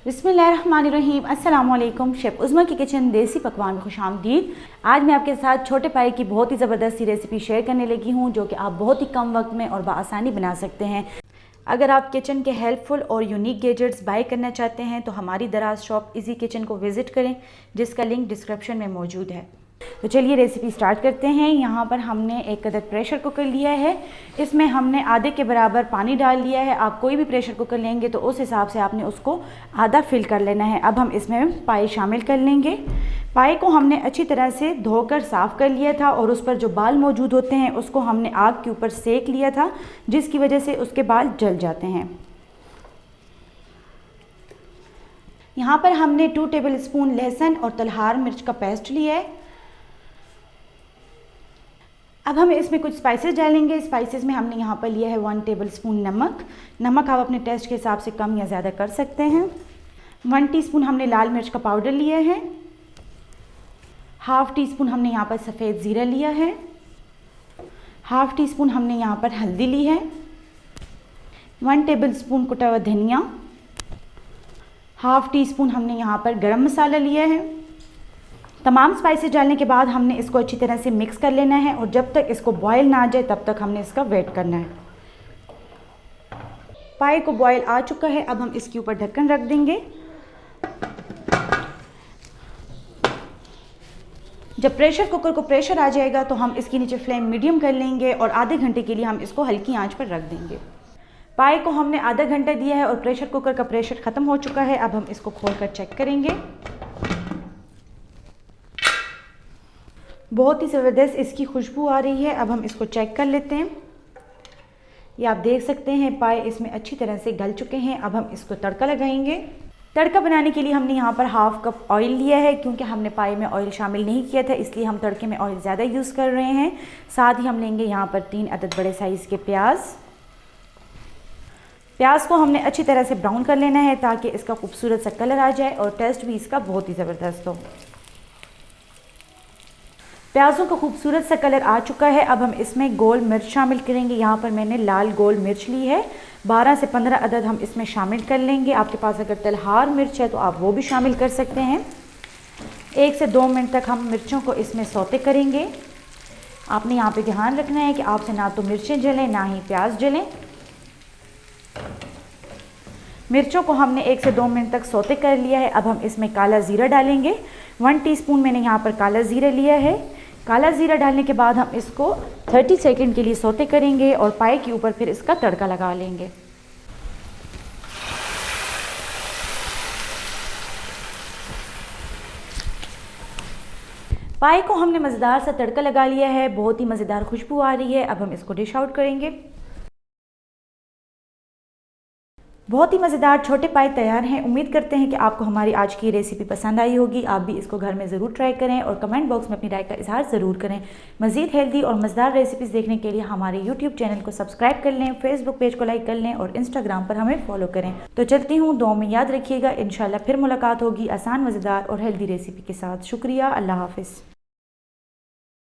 बिस्मिल्लाहिर्रहमानिर्रहीम। अस्सलाम वालेकुम। शेफ़ उज़्मा की किचन देसी पकवान में खुशामदीद। आज मैं आपके साथ छोटे पाई की बहुत ही ज़बरदस्त सी रेसिपी शेयर करने लगी हूँ जो कि आप बहुत ही कम वक्त में और बआसानी बना सकते हैं। अगर आप किचन के हेल्पफुल और यूनिक गैजेट्स बाय करना चाहते हैं तो हमारी दराज शॉप इजी किचन को विज़िट करें, जिसका लिंक डिस्क्रिप्शन में मौजूद है। तो चलिए रेसिपी स्टार्ट करते हैं। यहाँ पर हमने एक अदद प्रेशर कुकर लिया है। इसमें हमने आधे के बराबर पानी डाल लिया है। आप कोई भी प्रेशर कुकर लेंगे तो उस हिसाब से आपने उसको आधा फिल कर लेना है। अब हम इसमें पाई शामिल कर लेंगे। पाई को हमने अच्छी तरह से धोकर साफ़ कर लिया था और उस पर जो बाल मौजूद होते हैं उसको हमने आग के ऊपर सेक लिया था, जिसकी वजह से उसके बाल जल जाते हैं। यहाँ पर हमने 2 टेबल स्पून लहसुन और तलहार मिर्च का पेस्ट लिया है। अब हम इसमें कुछ स्पाइसेस डालेंगे। स्पाइसेस में हमने यहाँ पर लिया है 1 टेबल स्पून नमक। नमक आप अपने टेस्ट के हिसाब से कम या ज़्यादा कर सकते हैं। 1 टीस्पून हमने लाल मिर्च का पाउडर लिया है। हाफ़ टी स्पून हमने यहाँ पर सफ़ेद ज़ीरा लिया है। हाफ़ टी स्पून हमने यहाँ पर हल्दी ली है। 1 टेबल स्पून कुटा हुआ धनिया। हाफ़ टी स्पून हमने यहाँ पर गरम मसाला लिया है। तमाम स्पाइसेस डालने के बाद हमने इसको अच्छी तरह से मिक्स कर लेना है और जब तक इसको बॉयल ना आ जाए तब तक हमने इसका वेट करना है। पाई को बॉयल आ चुका है। अब हम इसके ऊपर ढक्कन रख देंगे। जब प्रेशर कुकर को प्रेशर आ जाएगा तो हम इसके नीचे फ्लेम मीडियम कर लेंगे और आधे घंटे के लिए हम इसको हल्की आंच पर रख देंगे। पाई को हमने आधा घंटा दिया है और प्रेशर कुकर का प्रेशर ख़त्म हो चुका है। अब हम इसको खोलकर चेक करेंगे। बहुत ही ज़बरदस्त इसकी खुशबू आ रही है। अब हम इसको चेक कर लेते हैं। ये आप देख सकते हैं पाई इसमें अच्छी तरह से गल चुके हैं। अब हम इसको तड़का लगाएंगे। तड़का बनाने के लिए हमने यहाँ पर हाफ़ कप ऑयल लिया है। क्योंकि हमने पाई में ऑयल शामिल नहीं किया था इसलिए हम तड़के में ऑयल ज़्यादा यूज़ कर रहे हैं। साथ ही हम लेंगे यहाँ पर 3 अदद बड़े साइज़ के प्याज। प्याज को हमने अच्छी तरह से ब्राउन कर लेना है ताकि इसका खूबसूरत सा कलर आ जाए और टेस्ट भी इसका बहुत ही ज़बरदस्त हो। प्याज़ों का खूबसूरत सा कलर आ चुका है। अब हम इसमें गोल मिर्च शामिल करेंगे। यहाँ पर मैंने लाल गोल मिर्च ली है। 12 से 15 अदद हम इसमें शामिल कर लेंगे। आपके पास अगर तलहार मिर्च है तो आप वो भी शामिल कर सकते हैं। 1 से 2 मिनट तक हम मिर्चों को इसमें सौते करेंगे। आपने यहाँ पे ध्यान रखना है कि आपसे ना तो मिर्चें जलें ना ही प्याज जलें। मिर्चों को हमने 1 से 2 मिनट तक सौते कर लिया है। अब हम इसमें काला ज़ीरा डालेंगे। 1 टीस्पून मैंने यहाँ पर काला ज़ीरा लिया है। काला ज़ीरा डालने के बाद हम इसको 30 सेकंड के लिए सौते करेंगे और पाई के ऊपर फिर इसका तड़का लगा लेंगे। पाई को हमने मज़ेदार सा तड़का लगा लिया है। बहुत ही मज़ेदार खुशबू आ रही है। अब हम इसको डिश आउट करेंगे। बहुत ही मज़ेदार छोटे पाई तैयार हैं। उम्मीद करते हैं कि आपको हमारी आज की रेसिपी पसंद आई होगी। आप भी इसको घर में ज़रूर ट्राई करें और कमेंट बॉक्स में अपनी राय का इजहार ज़रूर करें। मज़ीद हेल्दी और मज़ेदार रेसिपीज़ देखने के लिए हमारे यूट्यूब चैनल को सब्सक्राइब कर लें, फेसबुक पेज को लाइक कर लें और इंस्टाग्राम पर हमें फॉलो करें। तो चलती हूँ, दुआ में याद रखिएगा। इंशाल्लाह फिर मुलाकात होगी आसान, मज़ेदार और हेल्दी रेसिपी के साथ। शुक्रिया। अल्लाह हाफ़िज़।